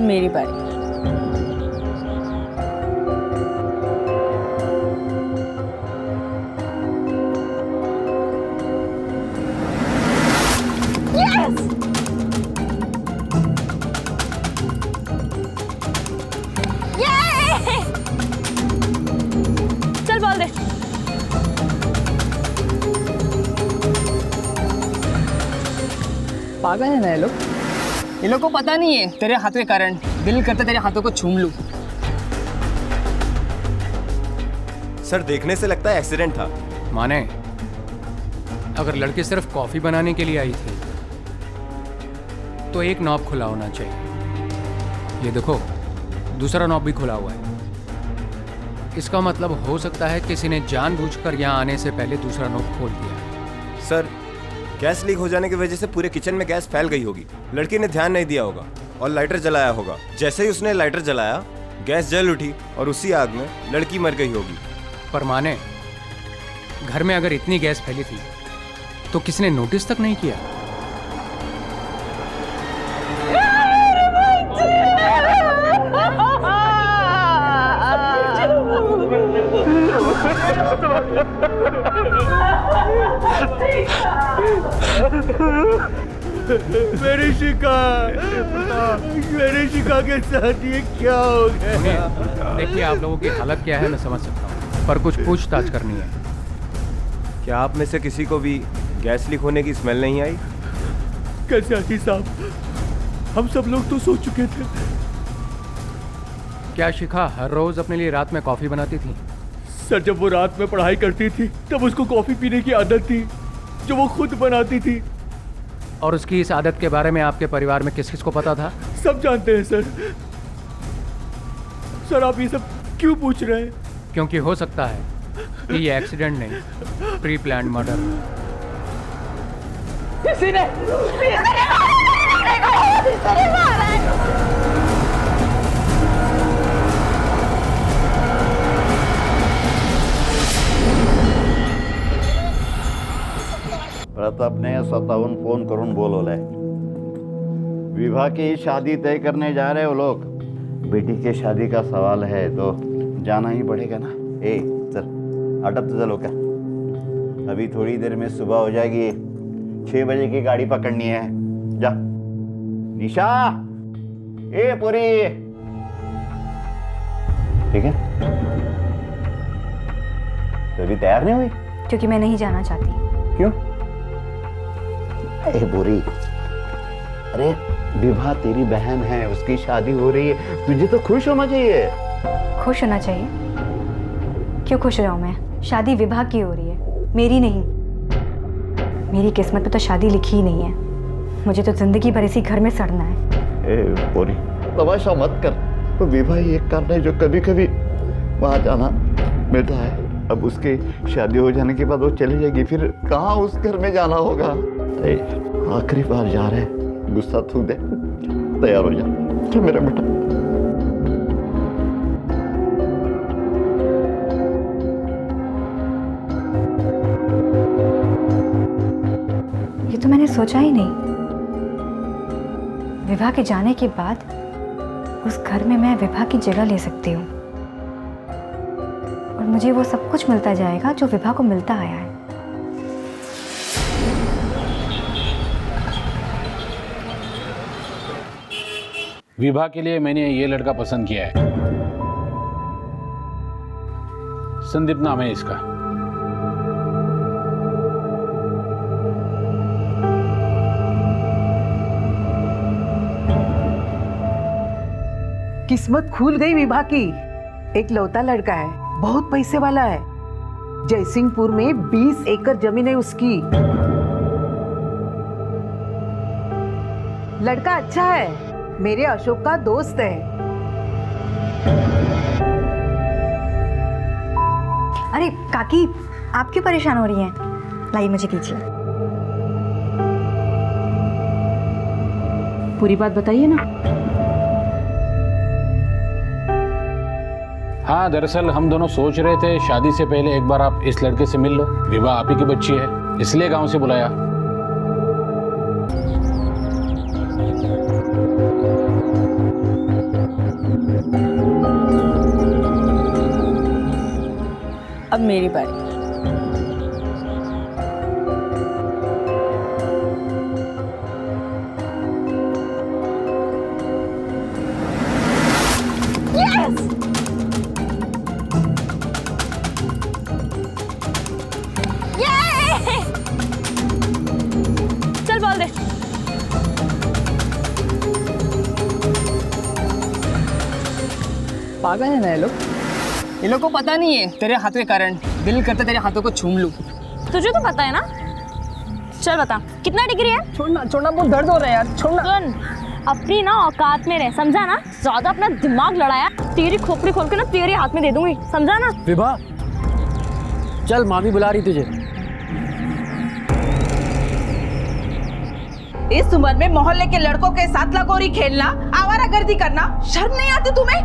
मेरी बारी। चल बोल दे। पागल है ना ये लोग। ये लोग को पता नहीं है तेरे हाथों के कारण दिल करता तेरे हाथों को छूम लूं। सर देखने से लगता है एक्सीडेंट था। माने अगर लड़की सिर्फ कॉफी बनाने के लिए आई थी तो एक नॉब खुला होना चाहिए। ये देखो दूसरा नॉब भी खुला हुआ है। इसका मतलब हो सकता है किसी ने जानबूझकर यहाँ आने से पहले दूसरा नॉब खोल दिया। सर गैस लीक हो जाने की वजह से पूरे किचन में गैस फैल गई होगी। लड़की ने ध्यान नहीं दिया होगा और लाइटर जलाया होगा। जैसे ही उसने लाइटर जलाया गैस जल उठी और उसी आग में लड़की मर गई होगी। पर माने घर में अगर इतनी गैस फैली थी तो किसने नोटिस तक नहीं किया? मेरी शिका के साथ ये क्या हो गया? देखिए आप लोगों की हालत क्या है मैं समझ सकता हूँ, पर कुछ पूछताछ करनी है। क्या आप में से किसी को भी गैस लीक होने की स्मेल नहीं आई? कैसे आती साहब, हम सब लोग तो सो चुके थे। क्या शिखा हर रोज अपने लिए रात में कॉफी बनाती थी? सर जब वो रात में पढ़ाई करती थी तब उसको कॉफी पीने की आदत थी जो वो खुद बनाती थी। और उसकी इस आदत के बारे में आपके परिवार में किस किस को पता था? सब जानते हैं सर। सर आप ये सब क्यों पूछ रहे हैं? क्योंकि हो सकता है कि ये एक्सीडेंट नहीं प्री प्लान्ड मर्डर। प्रतापने स्वतःहून फोन करून बोलवलंय। विवाह की शादी तय करने जा रहे हो लोग। बेटी के शादी का सवाल है तो जाना ही पड़ेगा ना। ए चल हटप तो चलो क्या, अभी थोड़ी देर में सुबह हो जाएगी। 6 बजे की गाड़ी पकड़नी है। जा निशा, ए पूरी, ठीक है? तो अभी तैयार नहीं हुई? क्योंकि मैं नहीं जाना चाहती। क्यों? ए बुरी, अरे विवाह तेरी बहन है, उसकी शादी हो रही है, तुझे तो खुश होना चाहिए। खुश होना चाहिए? क्यों खुश रहूं मैं? शादी विवाह की हो रही है, मेरी नहीं। मेरी किस्मत में तो शादी लिखी ही नहीं है। मुझे तो जिंदगी भर इसी घर में सड़ना है। ए बुरी, तमाशा मत कर। तो विवाह ही एक कारण है जो कभी कभी वहां जाना मिलता है। अब उसके शादी हो जाने के बाद वो चली जाएगी, फिर कहाँ उस घर में जाना होगा? अरे आखिरी बार जा रहे हैं, गुस्सा थूक दे, तैयार हो जा। चल मेरा बेटा। ये तो मैंने सोचा ही नहीं। विवाह के जाने के बाद उस घर में मैं विवाह की जगह ले सकती हूँ और मुझे वो सब कुछ मिलता जाएगा जो विवाह को मिलता आया है। विवाह के लिए मैंने ये लड़का पसंद किया है। संदीप नाम है इसका। किस्मत खुल गई विभा की। एक लौता लड़का है, बहुत पैसे वाला है। जयसिंहपुर में 20 एकड़ जमीन है उसकी। लड़का अच्छा है, मेरे अशोक का दोस्त है। अरे काकी, आप क्यों परेशान हो रही हैं? लाइए मुझे कीजिए। पूरी बात बताइए ना। हाँ दरअसल हम दोनों सोच रहे थे शादी से पहले एक बार आप इस लड़के से मिल लो। विवाह आप ही की बच्ची है, इसलिए गांव से बुलाया। अब मेरी बारी। चल बोल दे। पागल है ना ये लोग। ये लोग को पता नहीं है तेरे हाथों के कारण दिल करता तेरे हाथों को छूम लूं। तुझे तो पता है ना। चल बता कितना डिग्री है? छोड़ना छोड़ना, बहुत दर्द हो रहा है यार, छोड़ना। सुन, अपनी ना औकात में रह, समझा ना? ज्यादा अपना दिमाग लड़ाया तेरी खोपड़ी खोल के ना तेरे हाथ में दे दूंगी, समझा ना? विभा, चल मामी बुला रही तुझे। इस उम्र में मोहल्ले के लड़कों के साथ लगोरी खेलना, आवारागर्दी करना, शर्म नहीं आती तुम्हें?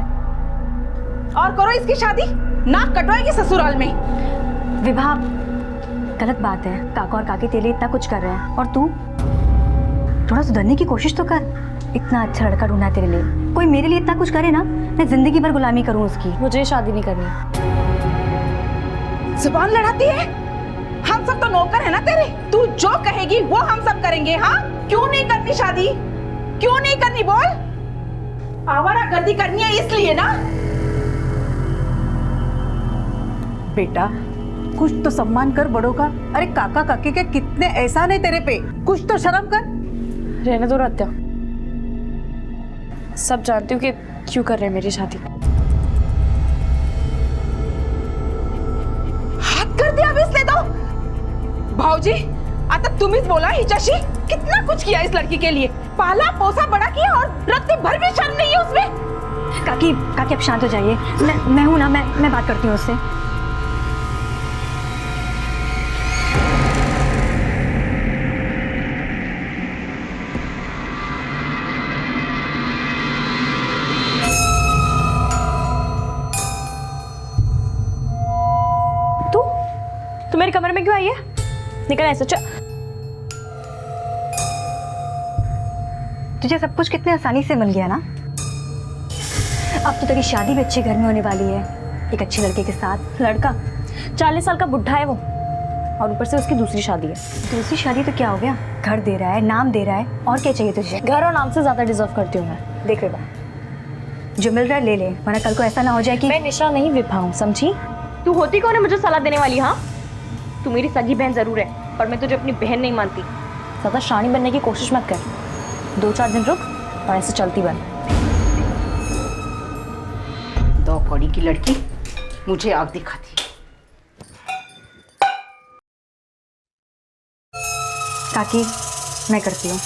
और करो इसकी शादी, नाक कटवाएगी ससुराल में। विभा, गलत बात है। काका और काकी तेरे लिए इतना कुछ कर रहे हैं और तू थोड़ा सुधरने की कोशिश तो कर। इतना अच्छा लड़का ढूंढा तेरे लिए, कोई मेरे लिए इतना कुछ करे ना, मैं जिंदगी भर गुलामी करूं उसकी। मुझे शादी नहीं करनी। जुबान लड़ाती है? हम सब तो नौकर है ना तेरे, तू जो कहेगी वो हम सब करेंगे। हाँ, क्यों नहीं करनी शादी? क्यों नहीं करनी बोल? आवारागर्दी करनी है इसलिए ना? बेटा, कुछ तो सम्मान कर बड़ों का। अरे काका काकी के कितने एहसान है तेरे पे, कुछ तो शर्म कर। रहने दो रत्या, सब जानती हूँ कि क्यों कर रहे हैं मेरी शादी। हात कर दिया इसने तो। भाऊजी, आता तुम्हीच बोला हिच्याशी। कितना कुछ किया इस लड़की के लिए, पाला पोसा बड़ा किया और रत्ती भर भी शर्म नहीं है उसमें। काकी काकी अब शांत हो जाइए। मैं हूं ना, मैं बात करती हूँ उससे। तू मेरे कमरे में क्यों आई है? निकल ऐसे। तुझे सब कुछ कितने आसानी से मिल गया ना। अब तो तेरी शादी भी अच्छे घर में होने वाली है, एक अच्छे लड़के के साथ। लड़का 40 साल का बुढ़ा है वो, और ऊपर से उसकी दूसरी शादी है। दूसरी शादी तो क्या हो गया, घर दे रहा है, नाम दे रहा है, और क्या चाहिए तुझे? घर और नाम से ज्यादा डिजर्व करती हूँ मैं। देख विभा, जो मिल रहा है ले ले, वरना कल को ऐसा ना हो जाए कि मैं निशा नहीं विभा हूँ, समझी? तू होती कौन है मुझे सलाह देने वाली? हाँ, तू मेरी सगी बहन जरूर है, पर मैं तुझे अपनी बहन नहीं मानती। ज्यादा शानी बनने की कोशिश मत कर। 2-4 दिन रुक और ऐसे चलती बन। दो कौड़ी की लड़की मुझे आग दिखाती। काकी, मैं करती हूँ।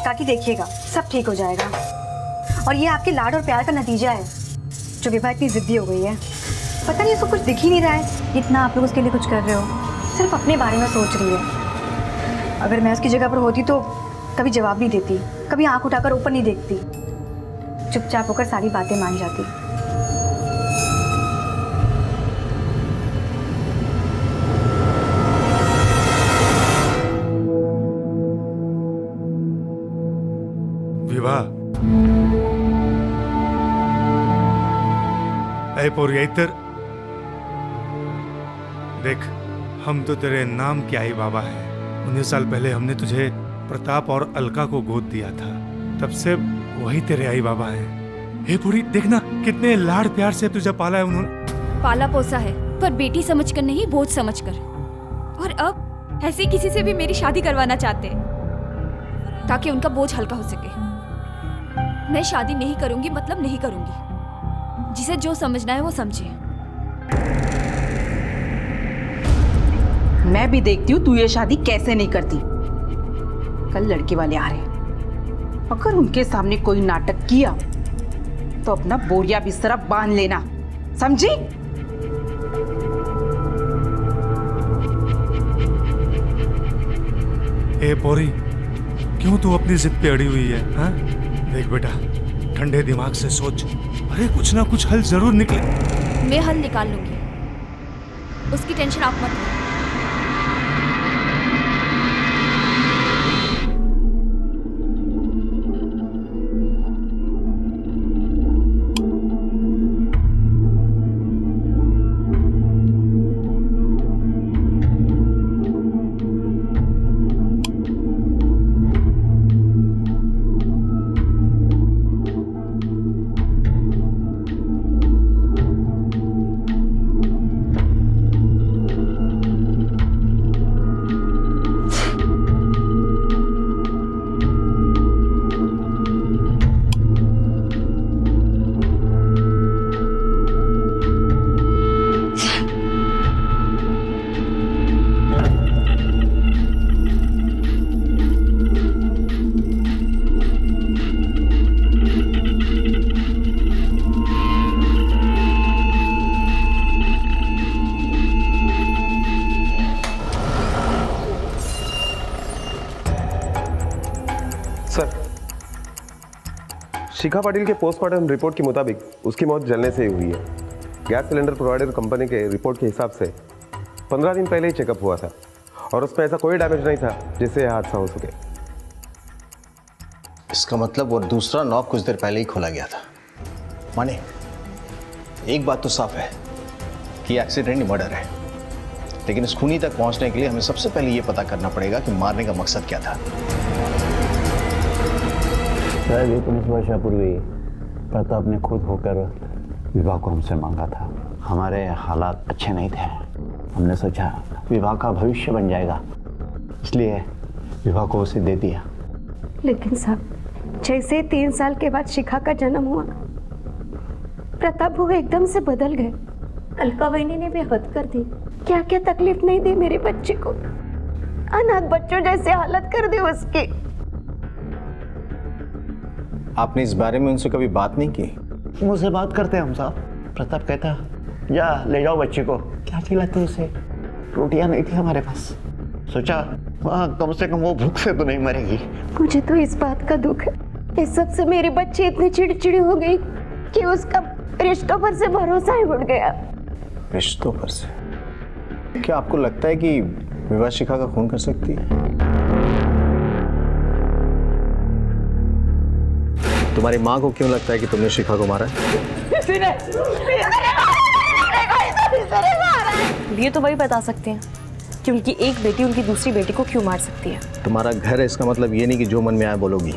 काकी देखिएगा, सब ठीक हो जाएगा। और ये आपके लाड और प्यार का नतीजा है, जो विभा इतनी जिद्दी हो गई है। पता नहीं उसको कुछ दिख ही नहीं रहा है, इतना आप लोग उसके लिए कुछ कर रहे हो, सिर्फ अपने बारे में सोच रही है। अगर मैं उसकी जगह पर होती तो कभी जवाब नहीं देती, कभी आंख उठाकर ऊपर नहीं देखती, चुपचाप होकर सारी बातें मान जाती। विवाह ऐ पोरी इधर देख, हम तो तेरे नाम के आई बाबा हैं। 19 साल पहले हमने तुझे प्रताप और अलका को गोद दिया था, तब से वही तेरे आई बाबा हैं। हे पूरी देखना, कितने लाड़ प्यार से तुझे पाला है उन्होंने। पाला पोसा है, पर बेटी समझकर नहीं, बोझ समझकर। और अब ऐसे किसी से भी मेरी शादी करवाना चाहते हैं ताकि उनका बोझ हल्का हो सके। मैं शादी नहीं करूंगी मतलब नहीं करूंगी। जिसे जो समझना है वो समझे। मैं भी देखती हूँ तू ये शादी कैसे नहीं करती। कल लड़के वाले आ रहे, अगर उनके सामने कोई नाटक किया तो अपना बोरिया बिस्तरा बांध लेना, समझी? ए पोरी, क्यों तू अपनी जिद पे अड़ी हुई है? हाँ? देख बेटा, ठंडे दिमाग से सोच, अरे कुछ ना कुछ हल जरूर निकले। मैं हल निकाल लूंगी, उसकी टेंशन आप मत लो। शिखा पाटिल के पोस्टमार्टम रिपोर्ट के मुताबिक उसकी मौत जलने से ही हुई है। गैस सिलेंडर प्रोवाइडर कंपनी के रिपोर्ट के हिसाब से 15 दिन पहले ही चेकअप हुआ था और उसमें ऐसा कोई डैमेज नहीं था जिससे यह हादसा हो सके। इसका मतलब वो दूसरा नॉब कुछ देर पहले ही खोला गया था। माने एक बात तो साफ है कि एक्सीडेंट मर्डर है, लेकिन इस खूनी तक पहुंचने के लिए हमें सबसे पहले ये पता करना पड़ेगा कि मारने का मकसद क्या था। शायद ये पुलिस वर्षापूर्वी प्रताप ने खुद होकर विवाह को हमसे मांगा था। हमारे हालात अच्छे नहीं थे, हमने सोचा विवाह का भविष्य बन जाएगा, इसलिए विवाह को उसे दे दिया। लेकिन साहब, जैसे 3 साल के बाद शिखा का जन्म हुआ, प्रताप वो एकदम से बदल गए। अलका बहनी ने भी हद कर दी। क्या क्या तकलीफ नहीं दी मेरे बच्चे को, अनाथ बच्चों जैसे हालत कर दी उसकी। आपने इस बारे में उनसे कभी बात नहीं की? मुझसे बात करते हम साहब। प्रताप कहता जा ले जाओ बच्चे को। क्या खिलाते उसे? रोटियां नहीं थी हमारे पास, सोचा वहाँ कम से कम वो भूख से तो नहीं मरेगी। मुझे तो इस बात का दुख है, इस सब से मेरे बच्चे इतनी चिड़चिड़ी हो गई कि उसका रिश्तों पर से भरोसा ही उड़ गया। रिश्तों पर से? क्या आपको लगता है कि विवाह शिखा का खून कर सकती है? तुम्हारी माँ को क्यों लगता है कि तुमने शिखा को मारा है? ये तो वही बता सकते हैं कि उनकी एक बेटी उनकी दूसरी बेटी को क्यों मार सकती है। तुम्हारा घर है, इसका मतलब ये नहीं कि जो मन में आए बोलोगी।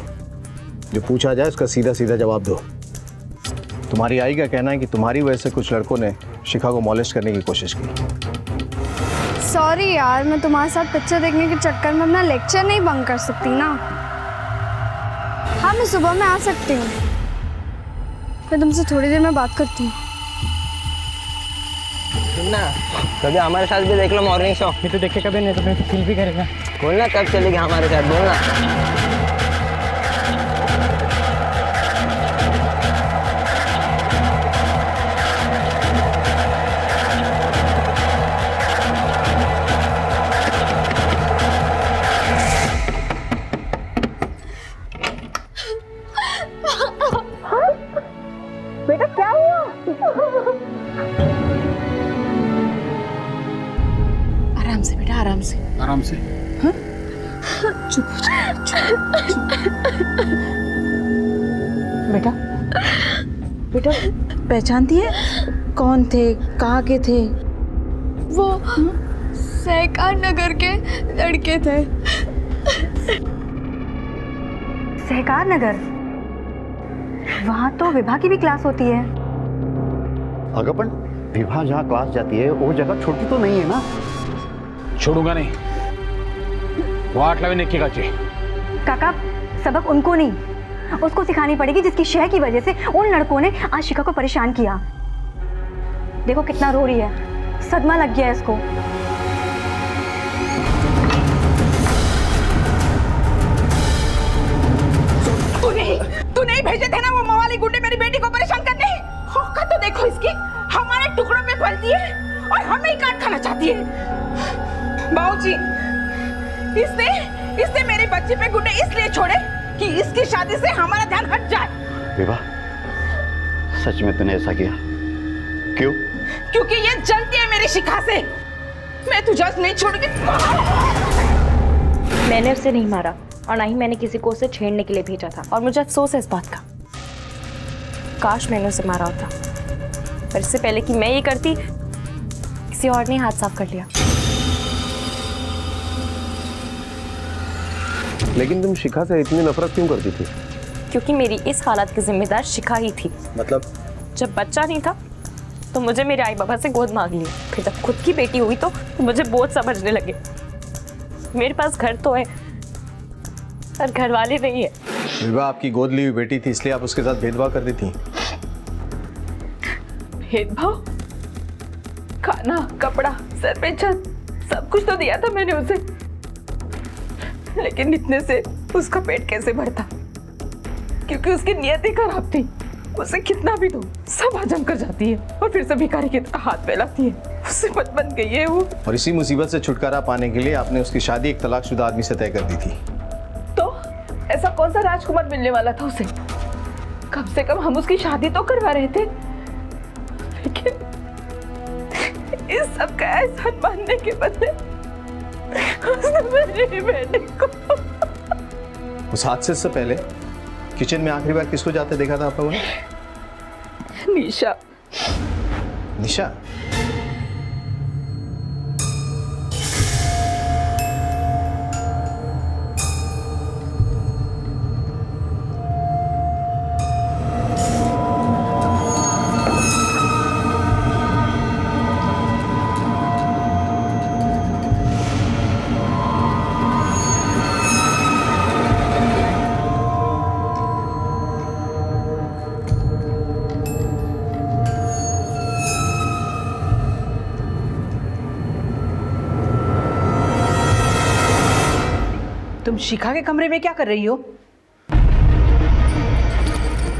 जो पूछा जाए उसका सीधा सीधा जवाब दो। तुम्हारी आई का कहना है कि तुम्हारी वजह से कुछ लड़कों ने शिखा को मॉलेस्ट करने की कोशिश की। सॉरी यार, मैं तुम्हारे साथ पिक्चर देखने के चक्कर में अपना लेक्चर नहीं बंक कर सकती ना। हाँ, मैं सुबह में आ सकती हूँ। मैं तुमसे थोड़ी देर में बात करती हूँ। ना कभी हमारे साथ भी देख लो मॉर्निंग शो। मैं तो देखे कभी नहीं, तो मैं तो फील भी करेगा। बोलना कब चलेगी हमारे साथ, बोलना। बेटा क्या हुआ? आराम से बेटा, आराम से। आराम से। चुप बेटा। बेटा पहचानती है कौन थे, कहाँ के थे? वो सहकार नगर के लड़के थे। सहकार नगर? वहाँ तो विभा की भी क्लास होती है। अगपन विभा जहाँ क्लास जाती है वो जगह छोटी तो नहीं है ना? छोड़ूंगा नहीं, वाटलावे ने क्या चाहिए? काका, सबक उनको नहीं, उसको सिखानी पड़ेगी जिसकी शह की वजह से उन लड़कों ने आज शिखा को परेशान किया। देखो कितना रो रही है, सदमा लग गया है इसको। तू नहीं भेजे थे ना वो मवाली गुंडे मेरी बेटी को परेशान करने? औकात तो देखो इसकी, हमारे टुकड़ों में पलती है और हमें ही काट खाना चाहती है। बाबूजी, इसने मेरे बच्चे पे गुंडे इसलिए छोड़े कि इसकी शादी से हमारा ध्यान हट जाए। विभा, सच में तूने ऐसा किया? क्यों? क्योंकि ये जलती है मेरी शिखा से। मैं तुझे नहीं छोड़ूंगी। मैंने उसे नहीं मारा और ना ही मैंने किसी को उसे छेड़ने के लिए भेजा था, और मुझे अफसोस है इस बात का। काश मैंने उसे मारा होता, पर इससे पहले कि मैं ये करती, किसी और ने हाथ साफ कर लिया। लेकिन तुम शिखा से इतनी नफरत क्यों करती थी? क्योंकि मेरी इस हालत की जिम्मेदार शिखा ही थी। मतलब? जब बच्चा नहीं था तो मुझे मेरे आई बाबा से गोद मांग लिया, फिर जब खुद की बेटी हुई तो मुझे बोझ समझने लगे। मेरे पास घर तो है पर घर वाले नहीं है। विवाह आपकी गोद ली हुई बेटी थी, इसलिए आप उसके साथ भेदभाव कर दी थी। भेदभाव? खाना, कपड़ा, सर पे छत, सब कुछ तो दिया था मैंने उसे, लेकिन इतने से उसका पेट कैसे भरता? क्योंकि उसकी नियत ही खराब थी। उसे कितना भी दो सब हजम कर जाती है और फिर से भिखारी की तरह हाथ फैलाती है। उससे मत बन गई है वो। और इसी मुसीबत से छुटकारा पाने के लिए आपने उसकी शादी एक तलाकशुदा आदमी से तय कर दी थी। तो ऐसा कौन सा राजकुमार मिलने वाला था उसे? कम से कम हम उसकी शादी तो करवा रहे थे, लेकिन इस सब का एहसान मानने के बदले उसने मेरी बेटी को। उस हादसे से पहले किचन में आखिरी बार किसको जाते देखा था आप लोगों ने? निशा। निशा? तुम शिखा के कमरे में क्या कर रही हो?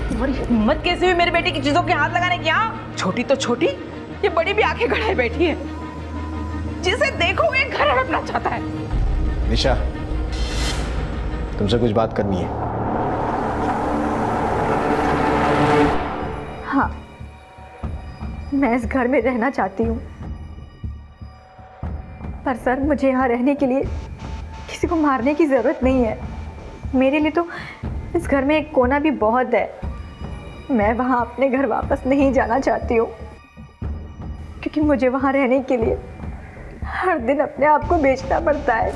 तुम्हारी हिम्मत कैसे हुई मेरी बेटी की चीजों के हाथ लगाने की? हाँ, छोटी तो छोटी, ये बड़ी भी आंखें गड़ाए बैठी है। जिसे देखो वो एक घर हड़पना चाहता है। निशा, तुमसे कुछ बात करनी है। हाँ, मैं इस घर में रहना चाहती हूँ, पर सर मुझे यहाँ रहने के लिए किसी को मारने की ज़रूरत नहीं है। मेरे लिए तो इस घर में एक कोना भी बहुत है। मैं वहाँ अपने घर वापस नहीं जाना चाहती हूँ, क्योंकि मुझे वहाँ रहने के लिए हर दिन अपने आप को बेचना पड़ता है।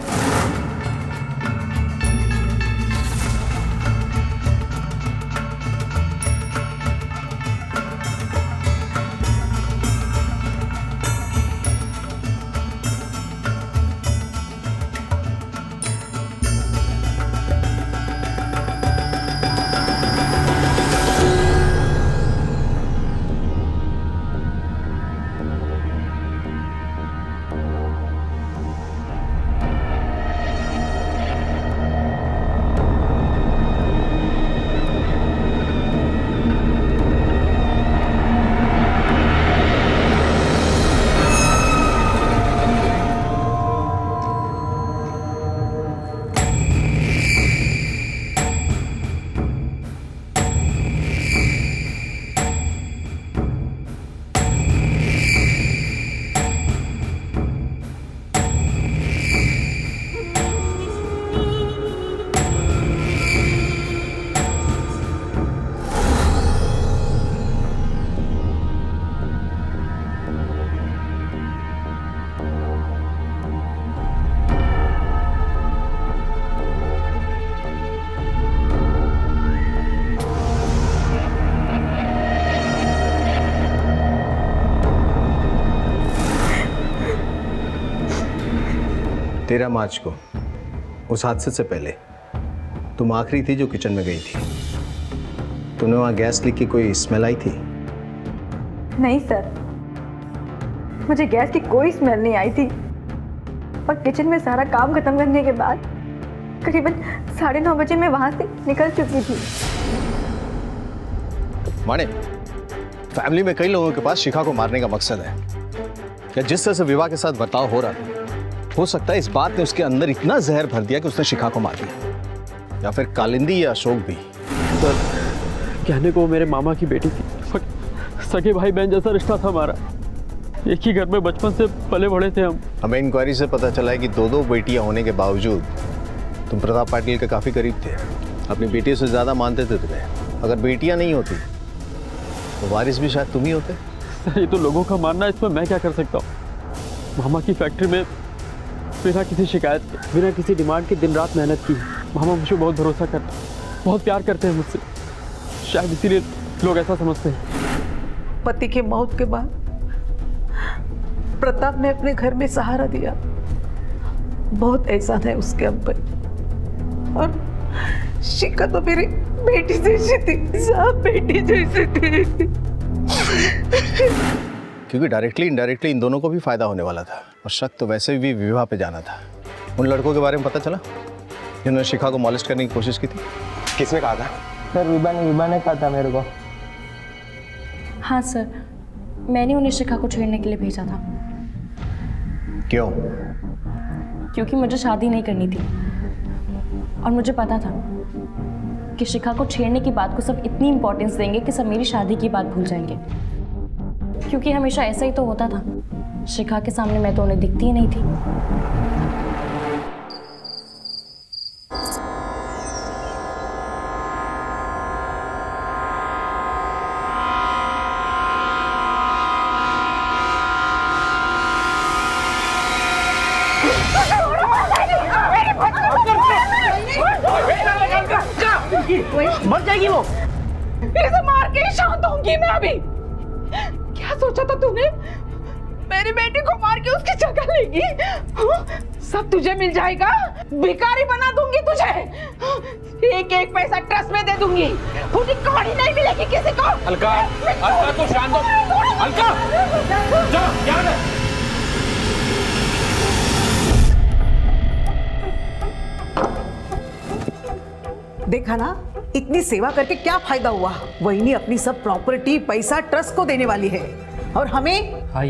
तेरह मार्च को उस हादसे से पहले तुम आखिरी थी जो किचन में गई थी। तुम्हें वहां गैस लीक की कोई स्मेल आई थी? नहीं सर, मुझे गैस की कोई स्मेल नहीं आई थी, और किचन में सारा काम खत्म करने के बाद करीबन 9:30 बजे मैं वहां से निकल चुकी थी। माने, फैमिली में कई लोगों के पास शिखा को मारने का मकसद है। या जिस तरह से विवाह के साथ बर्ताव हो रहा था, हो सकता है इस बात ने उसके अंदर इतना जहर भर दिया कि उसने शिखा को मार दिया। या फिर कालिंदी या अशोक भी। सर, कहने को मेरे मामा की बेटी थी, सगे भाई बहन जैसा रिश्ता था हमारा। एक ही घर में बचपन से पले बड़े थे हम। हमें इंक्वायरी से पता चला है कि दो बेटियां होने के बावजूद तुम प्रताप पाटिल के काफी करीब थे, अपनी बेटियों से ज्यादा मानते थे तुम्हें। अगर बेटियां नहीं होती तो वारिस भी शायद तुम ही होते। सर, ये तो लोगों का मानना है, इसमें मैं क्या कर सकता हूँ। मामा की फैक्ट्री में बिना किसी शिकायत के, बिना किसी डिमांड के दिन रात मेहनत की। मामा मुझे बहुत भरोसा करते, बहुत प्यार करते हैं मुझसे, शायद इसीलिए लोग ऐसा समझते हैं। पति के मौत के बाद प्रताप ने अपने घर में सहारा दिया। बहुत एहसान है उसके हम पर। और शिखा तो मेरी बेटी जैसी थी, सब बेटी जैसी थी। क्योंकि डायरेक्टली इनडायरेक्टली इन दोनों को भी फायदा होने वाला था, और शक तो वैसे भी विवाह पे जाना था। उन लड़कों के बारे में पता चला जिन्होंने शिखा को मॉलेस्ट करने की कोशिश की थी? किसने कहा था? सर, विभा ने कहा था मेरे को। हाँ सर, मैंने उन्हें शिखा को छेड़ने के लिए भेजा था। क्यों? क्योंकि मुझे शादी नहीं करनी थी, और मुझे पता था कि शिखा को छेड़ने की बात को सब इतनी इंपॉर्टेंस देंगे कि सब मेरी शादी की बात भूल जाएंगे, क्योंकि हमेशा ऐसा ही तो होता था। शिखा के सामने मैं तो उन्हें दिखती ही नहीं थी। मर जाएगी वो। इसे मार के ही शांत होंगी मैं अभी। क्या सोचा था तूने? मेरी बेटी को मार के उसकी जगह लेगी? सब तुझे मिल जाएगा, भिखारी बना दूंगी तुझे। एक एक पैसा ट्रस्ट में दे दूंगी, पूरी कहानी नहीं मिलेगी किसी को। अलका, अलका तो शांत हो। अलका, जा, क्या है? देखा ना, इतनी सेवा करके क्या फायदा हुआ? वही नहीं अपनी सब प्रॉपर्टी पैसा ट्रस्ट को देने वाली है, और हमें? भाई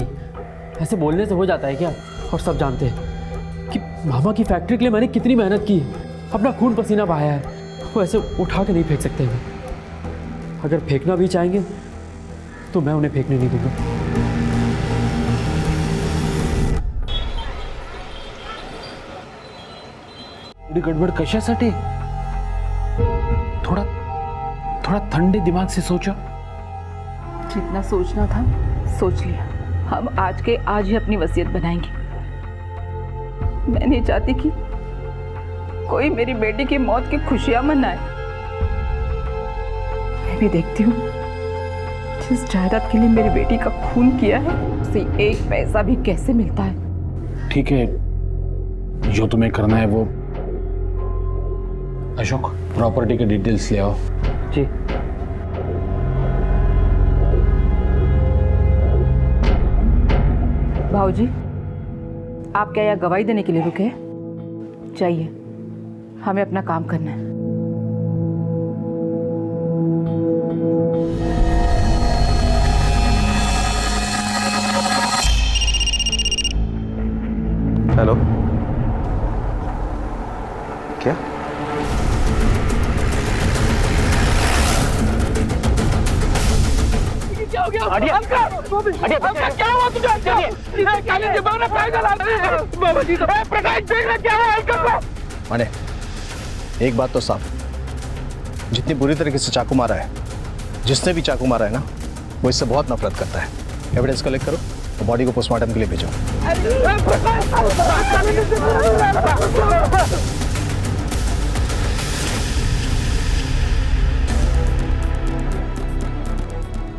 ऐसे बोलने से हो जाता है क्या? और सब जानते हैं कि मामा की फैक्ट्री के लिए मैंने कितनी मेहनत की है, अपना खून पसीना बहाया है। वो ऐसे उठा के नहीं फेंक सकते हैं। अगर फेंकना भी चाहेंगे तो मैं उन्हें फेंकने नहीं दूंगा। गड़बड़ कशासाठी? थोड़ा थोड़ा ठंडे दिमाग से सोचो। जितना सोचना था सोच लिया। हम आज के आज ही अपनी वसीयत बनाएंगे। मैं नहीं चाहती कि कोई मेरी बेटी की मौत की खुशियां मनाए। मैं भी देखती हूँ जिस जायदाद के लिए मेरी बेटी का खून किया है उसे एक पैसा भी कैसे मिलता है। ठीक है, जो तुम्हें करना है वो। अशोक, प्रॉपर्टी के डिटेल्स ले आओ। जी। भाऊजी, आप क्या यहाँ गवाही देने के लिए रुके? चाहिए, हमें अपना काम करना है। हेलो, क्या? क्या हुआ तुझे? माने, एक बात तो साफ, जितनी बुरी तरीके से चाकू मारा है, जिसने भी चाकू मारा है ना, वो इससे बहुत नफरत करता है। एविडेंस कलेक्ट करो और बॉडी को पोस्टमार्टम के लिए भेजो।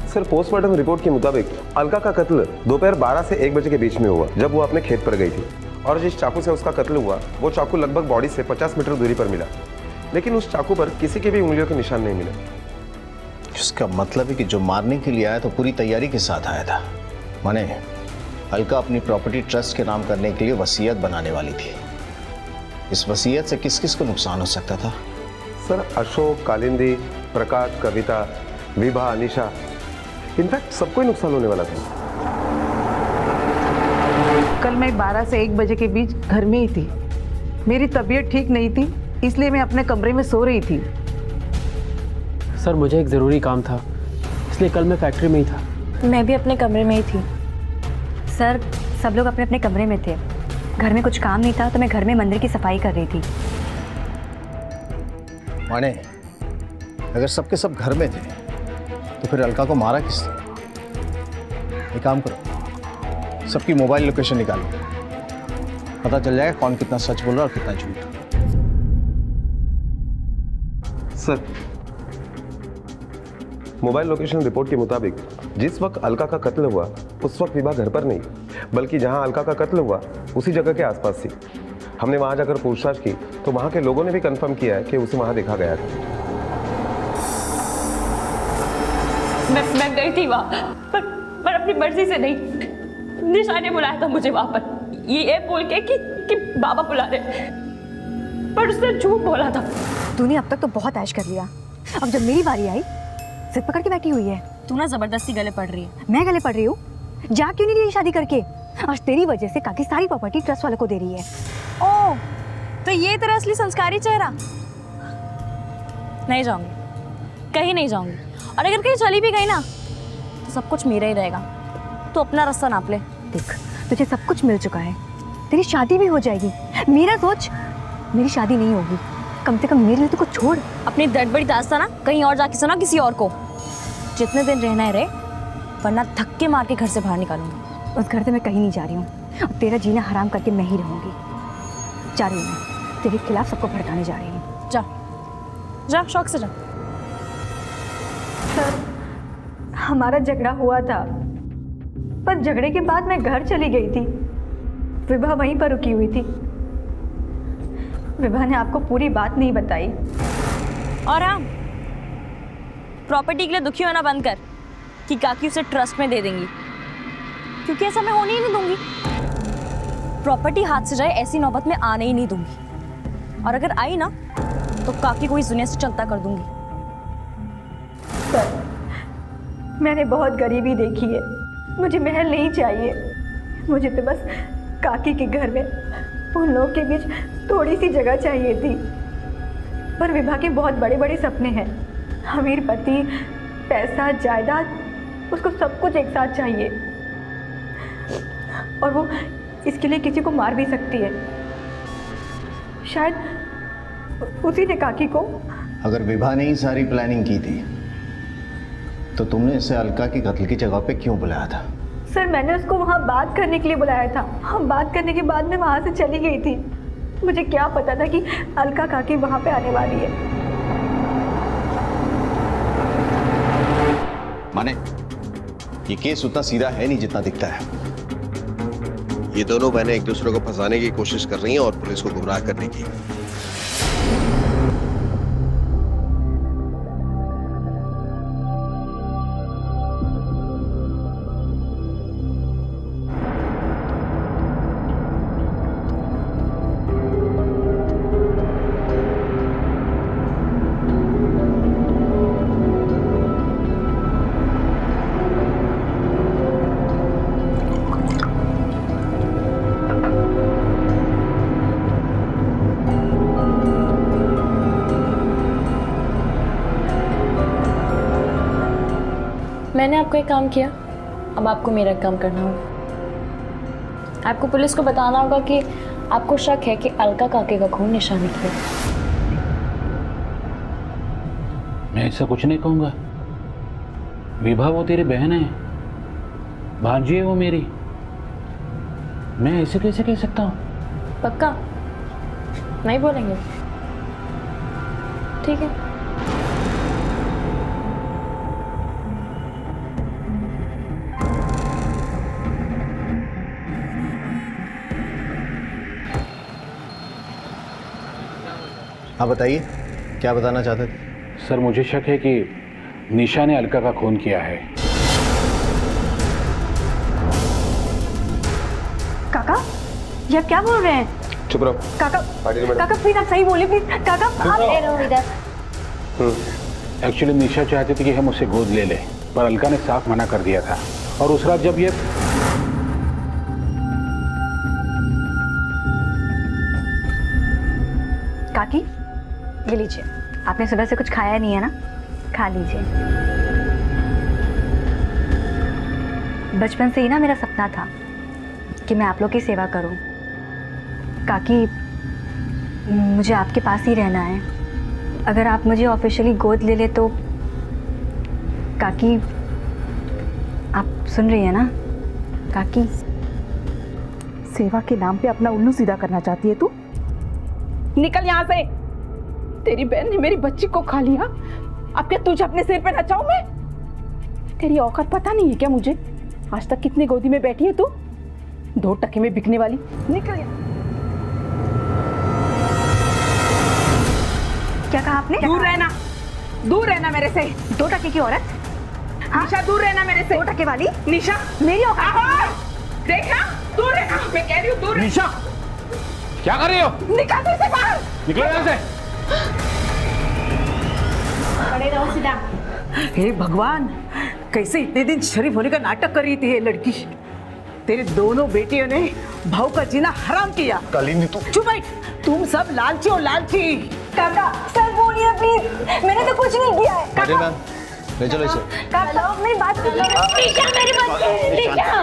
सर, पोस्टमार्टम रिपोर्ट के मुताबिक अलका का कत्ल दोपहर 12 से 1 बजे के बीच में हुआ, जब वो अपने खेत पर गई थी। और जिस चाकू से उसका कत्ल हुआ वो चाकू लगभग बॉडी से 50 मीटर दूरी पर मिला, लेकिन उस चाकू पर किसी के भी उंगलियों के निशान नहीं मिले। इसका मतलब है कि जो मारने के लिए आया तो पूरी तैयारी के साथ आया था। माने, अलका अपनी प्रॉपर्टी ट्रस्ट के नाम करने के लिए वसीयत बनाने वाली थी। इस वसीयत से किस किस को नुकसान हो सकता था? सर, अशोक, कालिंदी, प्रकाश, कविता, विभा, अनिशा, इनफैक्ट सबको ही नुकसान होने वाला था। कल मैं 12 से 1 बजे के बीच घर में ही थी। मेरी तबीयत ठीक नहीं थी, इसलिए मैं अपने कमरे में सो रही थी। सर, मुझे एक ज़रूरी काम था, इसलिए कल मैं फैक्ट्री में ही था। मैं भी अपने कमरे में ही थी। सर, सब लोग अपने अपने कमरे में थे। घर में कुछ काम नहीं था तो मैं घर में मंदिर की सफाई कर रही थी। माने, अगर सबके सब घर में थे तो फिर अलका को मारा किसने? एक काम करो, सबकी मोबाइल लोकेशन निकालो, पता चल जाएगा कौन कितना सच बोल रहा है और कितना झूठ। सर, मोबाइल लोकेशन रिपोर्ट के मुताबिक जिस वक्त अलका का कत्ल हुआ उस वक्त विभा घर पर नहीं, बल्कि जहां अलका का कत्ल हुआ उसी जगह के आसपास थी। हमने वहां जाकर पूछताछ की तो वहां के लोगों ने भी कंफर्म किया है कि उसे वहां देखा गया था। मैं गई थी वहाँ, पर अपनी मर्जी से नहीं। निशा ने बुलाया था मुझे वहाँ पर, ये बोल के कि बाबा बुला रहे, पर उसने झूठ बोला था। तूने अब तक तो बहुत ऐश कर लिया, अब जब मेरी बारी आई सिर पकड़ के बैठी हुई है। तू ना जबरदस्ती गले पड़ रही है। मैं गले पड़ रही हूँ? जा क्यों नहीं रही शादी करके? आज तेरी वजह से काकी सारी प्रॉपर्टी ट्रस्ट वालों को दे रही है। ओह, तो ये तेरा असली संस्कारी चेहरा? नहीं जाऊंगी, कहीं नहीं जाऊंगी। और अगर कहीं चली भी गई ना तो सब कुछ मेरा ही रहेगा। तो अपना रास्ता नाप ले। देख, तुझे सब कुछ मिल चुका है, तेरी शादी भी हो जाएगी। मेरा सोच, मेरी शादी नहीं होगी। कम से कम मेरे लिए तो कुछ छोड़। अपनी दर्द बड़ी दास्तां ना कहीं और जाके सुना किसी और को। जितने दिन रहना है रहे, वरना धक्के मार के घर से बाहर निकालूंगी। उस घर से मैं कहीं नहीं जा रही हूँ। अब तेरा जीना हराम करके मैं ही रहूंगी। जा रही हूँ मैं, तेरे खिलाफ सबको भड़काने जा रही हूँ। जा जा, शौक से जा। सर, हमारा झगड़ा हुआ था, पर झगड़े के बाद मैं घर चली गई थी। विभा वहीं पर रुकी हुई थी। विभा ने आपको पूरी बात नहीं बताई। और हाँ, प्रॉपर्टी के लिए दुखी होना बंद कर कि काकी उसे ट्रस्ट में दे देंगी, क्योंकि ऐसा मैं होने ही नहीं दूंगी। प्रॉपर्टी हाथ से जाए ऐसी नौबत में आने ही नहीं दूंगी। और अगर आई ना तो काकी को इस दुनिया से चलता कर दूंगी। सर, मैंने बहुत गरीबी देखी है। मुझे महल नहीं चाहिए। मुझे तो बस काकी के घर में उन लोगों के बीच थोड़ी सी जगह चाहिए थी। पर विभा के बहुत बड़े बड़े सपने हैं। अमीर पति, पैसा, जायदाद, उसको सब कुछ एक साथ चाहिए। और वो इसके लिए किसी को मार भी सकती है। शायद उसी ने काकी को। अगर विभा ने ही सारी प्लानिंग की थी तो तुमने इसे अलका की कत्ल की जगह पे क्यों बुलाया था? सर, मैंने उसको वहाँ बात करने के लिए बुलाया था। हम बात करने के बाद मैं वहाँ से चली गई थी। मुझे क्या पता था कि अलका काकी वहाँ पे आने वाली है। माने ये केस उतना सीधा है नहीं जितना दिखता है। ये दोनों बहनें एक दूसरे को फंसाने की कोशिश कर रही हैं और पुलिस को गुमराह करने की। मैंने आपको एक काम किया, अब आपको मेरा काम करना होगा। आपको पुलिस को बताना होगा कि आपको शक है कि अलका काके का खून निशा ने किया। मैं ऐसा कुछ नहीं कहूँगा। विभा वो तेरी बहन है, भांजी है वो मेरी। मैं ऐसे कैसे कह सकता हूँ? पक्का नहीं बोलेंगे? ठीक है। हाँ बताइए, क्या बताना चाहते थे? सर, मुझे शक है कि निशा ने अलका का खून किया है। काका, ये आप क्या बोल रहे हैं? चुप रहो। काका, काका प्लीज आप सही बोलिए प्लीज। काका आप रहो इधर। एक्चुअली निशा चाहती थी कि हम उसे गोद ले लें, पर अलका ने साफ मना कर दिया था। और उस रात जब ये काकी, ये लीजिए। आपने सुबह से कुछ खाया नहीं है ना, खा लीजिए। बचपन से ही ना मेरा सपना था कि मैं आप लोग की सेवा करूं। काकी, मुझे आपके पास ही रहना है। अगर आप मुझे ऑफिशियली गोद ले ले तो। काकी, आप सुन रही है ना? काकी, सेवा के नाम पे अपना उल्लू सीधा करना चाहती है तू? निकल यहाँ से। तेरी बहन ने मेरी बच्ची को खा लिया, अब क्या तुझे अपने सिर पे नचाऊं मैं? तेरी औकात पता नहीं है क्या मुझे? आज तक कितनी गोदी में बैठी है तू, 2 टके में बिकने वाली। निकल यहाँ। क्या कहा आपने? दूर रहना, दूर रहना मेरे से। 2 टके की औरत? हाँ? निशा, दूर रहना मेरे से। 2 टके वाली? निशा, मेरी औकात। देखना, दूर रहना। मैं कह रही हूँ दूर। निशा, क्या कर रही हो? निकल से बाहर। निकलो यहाँ से। खड़े रहो सीधा। हे भगवान, कैसे इतने दिन शरीफ होने का नाटक कर रही थी ये लड़की। तेरे दोनों बेटियों ने भाव का जीना हराम किया। कालिंदी, तू चुप बैठ। तुम सब लालची हो, लालची। काका, सर बोलिए प्लीज। प्लीज, मैंने तो कुछ नहीं किया है। मार्टिन मैम, ले चलो इसे। काका मेरी बात सुनो। निशा मेरी बात, निशा।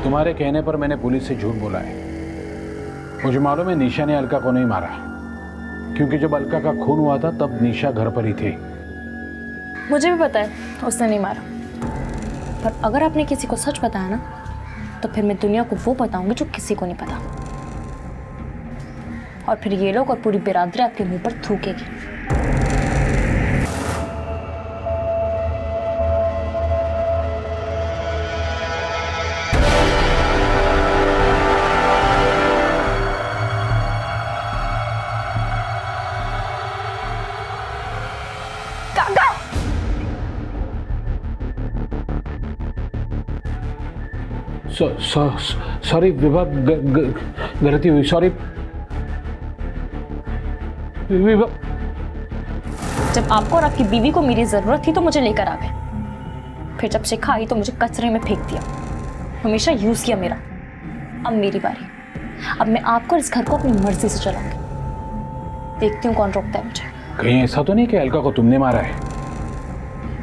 तुम्हारे कहने पर मैंने पुलिस से झूठ बोला है। मुझे मालूम है निशा ने अलका को नहीं मारा, क्योंकि जब अलका का खून हुआ था तब निशा घर पर ही थी। मुझे भी पता है उसने नहीं मारा, पर अगर आपने किसी को सच बताया ना तो फिर मैं दुनिया को वो बताऊंगी जो किसी को नहीं पता, और फिर ये लोग और पूरी बिरादरी आपके मुंह पर थूकेगी। सॉरी विभा, गलती हुई, सॉरी विभा। जब आपको और आपकी बीवी को मेरी जरूरत थी तो मुझे लेकर आ गए, फिर जब शिखा आई तो मुझे कचरे में फेंक दिया। हमेशा यूज किया मेरा। अब मेरी बारी। अब मैं आपको और इस घर को अपनी मर्जी से चलाऊंगी। देखती हूँ कौन रोकता है मुझे। कहीं ऐसा तो नहीं कि अलका को तुमने मारा है?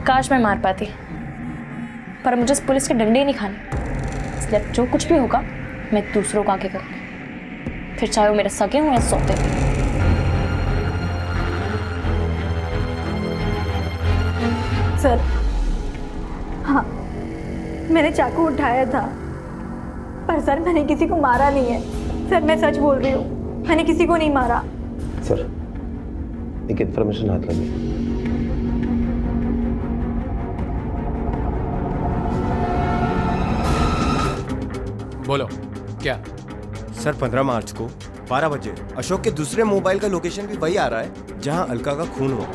काश मैं मार पाती, पर मुझे इस पुलिस के डंडे नहीं खाने। इसलिए अब जो कुछ भी होगा मैं दूसरों को आगे करूँगी, फिर चाहे वो मेरे सगे हों या सौते। सर, हाँ, मैंने चाकू उठाया था, पर सर मैंने किसी को मारा नहीं है। सर मैं सच बोल रही हूँ, मैंने किसी को नहीं मारा। सर, एक इन्फॉर्मेशन हाथ लगी। बोलो क्या? सर 15 मार्च को 12 बजे अशोक के दूसरे मोबाइल का लोकेशन भी वही आ रहा है जहां अलका का खून हुआ।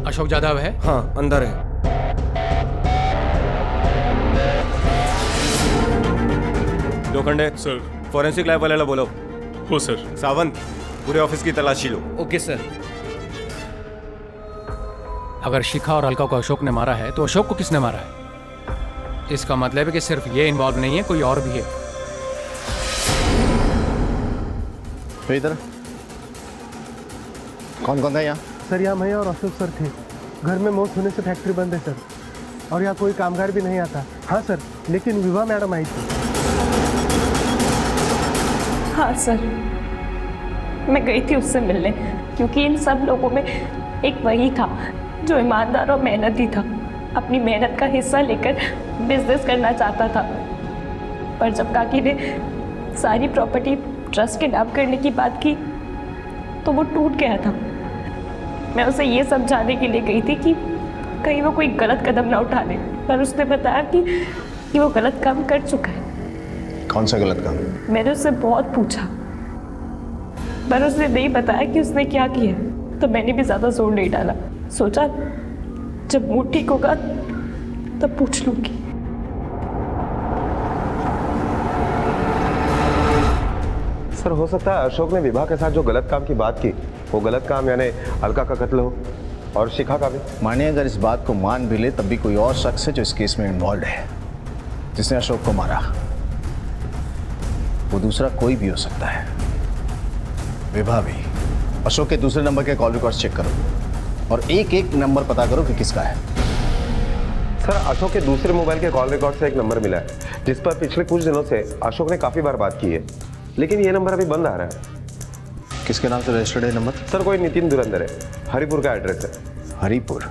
अशोक जादव है? हाँ, अंदर है। लोखंडे सर, फॉरेंसिक लैब वाले बोलो। हो सर। सावंत, पूरे ऑफिस की तलाशी लो। Okay sir. अगर शिखा और अलका को अशोक ने मारा है तो अशोक को किसने मारा है? इसका मतलब है कि सिर्फ ये इन्वॉल्व नहीं है, कोई और भी है। इधर कौन कौन था यहाँ? सर यहाँ मैं और अशोक सर थे। घर में मौत होने से फैक्ट्री बंद है सर, और यहाँ कोई कामगार भी नहीं आता। हाँ सर, लेकिन विभा मैडम आई थी। हाँ सर, मैं गई थी उससे मिलने, क्योंकि इन सब लोगों में एक वही था जो ईमानदार और मेहनती था, अपनी मेहनत का हिस्सा लेकर बिजनेस करना चाहता था। पर जब काकी ने सारी प्रॉपर्टी ट्रस्ट के नाम करने की बात की तो वो टूट गया था। मैं उसे ये समझाने के लिए गई थी कि कहीं वो कोई गलत कदम ना उठा ले, पर उसने बताया कि वो गलत काम कर चुका है। कौन सा गलत काम? मैंने उससे बहुत पूछा, पर उसने नहीं बताया कि उसने क्या किया, तो मैंने भी ज़्यादा जोर नहीं डाला। सोचा जब मूड ठीक होगा तब पूछ लूँगी। सर, हो सकता है अशोक ने विभा के साथ जो गलत काम की बात की वो गलत काम यानी अलका का कत्ल हो, और शिखा का भी। मानिए अगर इस बात को मान भी ले तब भी कोई और शख्स है जो इस केस में इन्वॉल्व है, जिसने अशोक को मारा। वो दूसरा कोई भी हो सकता है। विभा भी। अशोक के दूसरे नंबर के कॉल रिकॉर्ड्स चेक करो और एक एक नंबर पता करो कि किसका है। सर, अशोक के दूसरे मोबाइल के कॉल रिकॉर्ड से एक नंबर मिला है जिस पर पिछले कुछ दिनों से अशोक ने काफी बार बात की है, लेकिन ये नंबर अभी बंद आ रहा है। किसके नाम से रजिस्टर्ड है नंबर? सर, कोई नितिन धुरंधर है, हरिपुर का एड्रेस है। हरिपुर?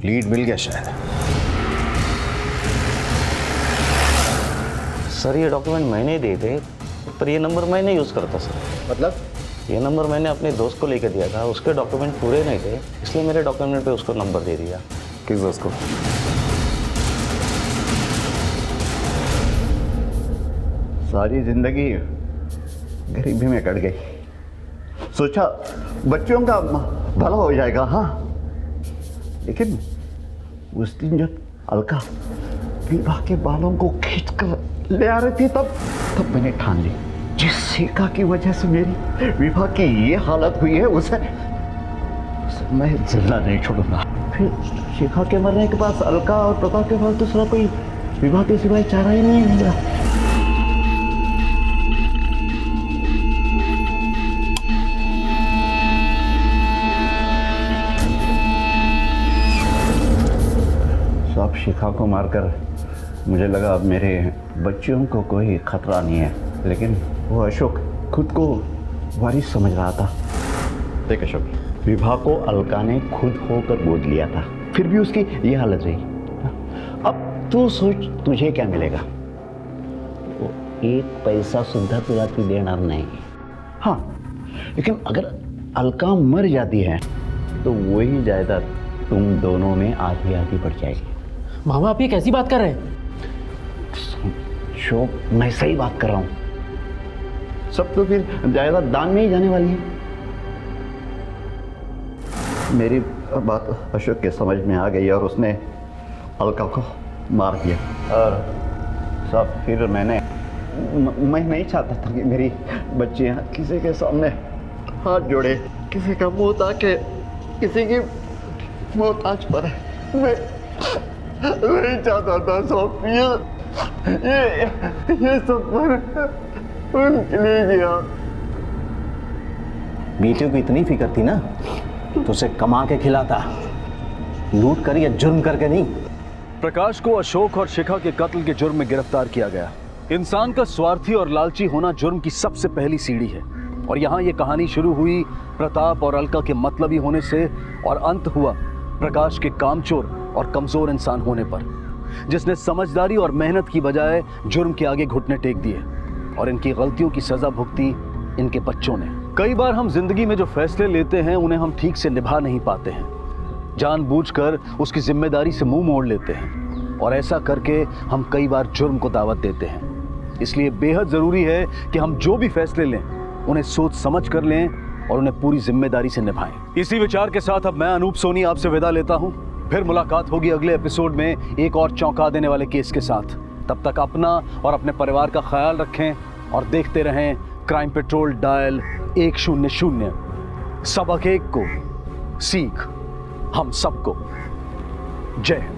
लीड मिल गया शायद। सर ये डॉक्यूमेंट मैंने ही दिए थे, पर ये नंबर मैं नहीं यूज़ करता सर। मतलब? ये नंबर मैंने अपने दोस्त को लेकर दिया था, उसके डॉक्यूमेंट पूरे नहीं थे, इसलिए मेरे डॉक्यूमेंट पे उसको नंबर दे दिया। किस दोस्त को? सारी जिंदगी गरीबी में कट गई। सोचा बच्चों का भला हो जाएगा। हाँ, लेकिन उस दिन जब अलका विभा के बालों को खींच कर ले आ रही थी तब मैंने ठान ली, जिस शिखा की वजह से मेरी विभा की ये हालत हुई है उसे मैं जिंदा नहीं छोड़ूंगा। फिर शिखा के मरने के बाद अलका और प्रताप के पास दूसरा कोई विभा के सिवाय चारा ही नहीं मिला। सब शिखा को मारकर मुझे लगा अब मेरे बच्चियों को कोई खतरा नहीं है, लेकिन वो अशोक खुद को वारिस समझ रहा था। देख अशोक, विभा को अलका ने खुद होकर गोद लिया था, फिर भी उसकी ये हालत रही। अब तू सोच तुझे क्या मिलेगा? वो एक पैसा सुधा तुझा तू देना नहीं। हाँ, लेकिन अगर अलका मर जाती है तो वही जायदाद तुम दोनों में आधी आधी बढ़ जाएगी। मामा आप ये कैसी बात कर रहे हैं? शोक, मैं सही बात कर रहा हूं। सब तो फिर जायदाद दान में ही जाने वाली है। मेरी बात अशोक के समझ में आ गई और उसने अलका को मार दिया। और सब फिर मैं नहीं चाहता था कि मेरी बच्चियां किसी के सामने हाथ जोड़े, किसी का मुंह ताके, किसी की मोहताज पर। मैं नहीं चाहता था सब ये सब उनके लिए किया। बेटियों को इतनी फिक्र थी ना तो उसे कमा के खिलाता, लूट कर या जुर्म करके नहीं। प्रकाश को अशोक और शिखा के कत्ल के जुर्म में गिरफ्तार किया गया। इंसान का स्वार्थी और लालची होना जुर्म की सबसे पहली सीढ़ी है और यहाँ ये कहानी शुरू हुई प्रताप और अलका के मतलबी होने से और अंत हुआ प्रकाश के कामचोर और कमजोर इंसान होने पर, जिसने समझदारी और मेहनत की बजाय जुर्म के आगे घुटने टेक दिए और इनकी गलतियों की सजा भुगती इनके बच्चों ने। कई बार हम जिंदगी में जो फैसले लेते हैं उन्हें हम ठीक से निभा नहीं पाते हैं, जानबूझकर उसकी जिम्मेदारी से मुंह मोड़ लेते हैं और ऐसा करके हम कई बार जुर्म को दावत देते हैं। इसलिए बेहद जरूरी है कि हम जो भी फैसले लें उन्हें सोच समझ कर लें और उन्हें पूरी जिम्मेदारी से निभाएं। इसी विचार के साथ अब मैं अनूप सोनी आपसे विदा लेता हूं। फिर मुलाकात होगी अगले एपिसोड में एक और चौंका देने वाले केस के साथ। तब तक अपना और अपने परिवार का ख्याल रखें और देखते रहें क्राइम पेट्रोल डायल 100। सबक एक को सीख हम सबको। जय हिंद।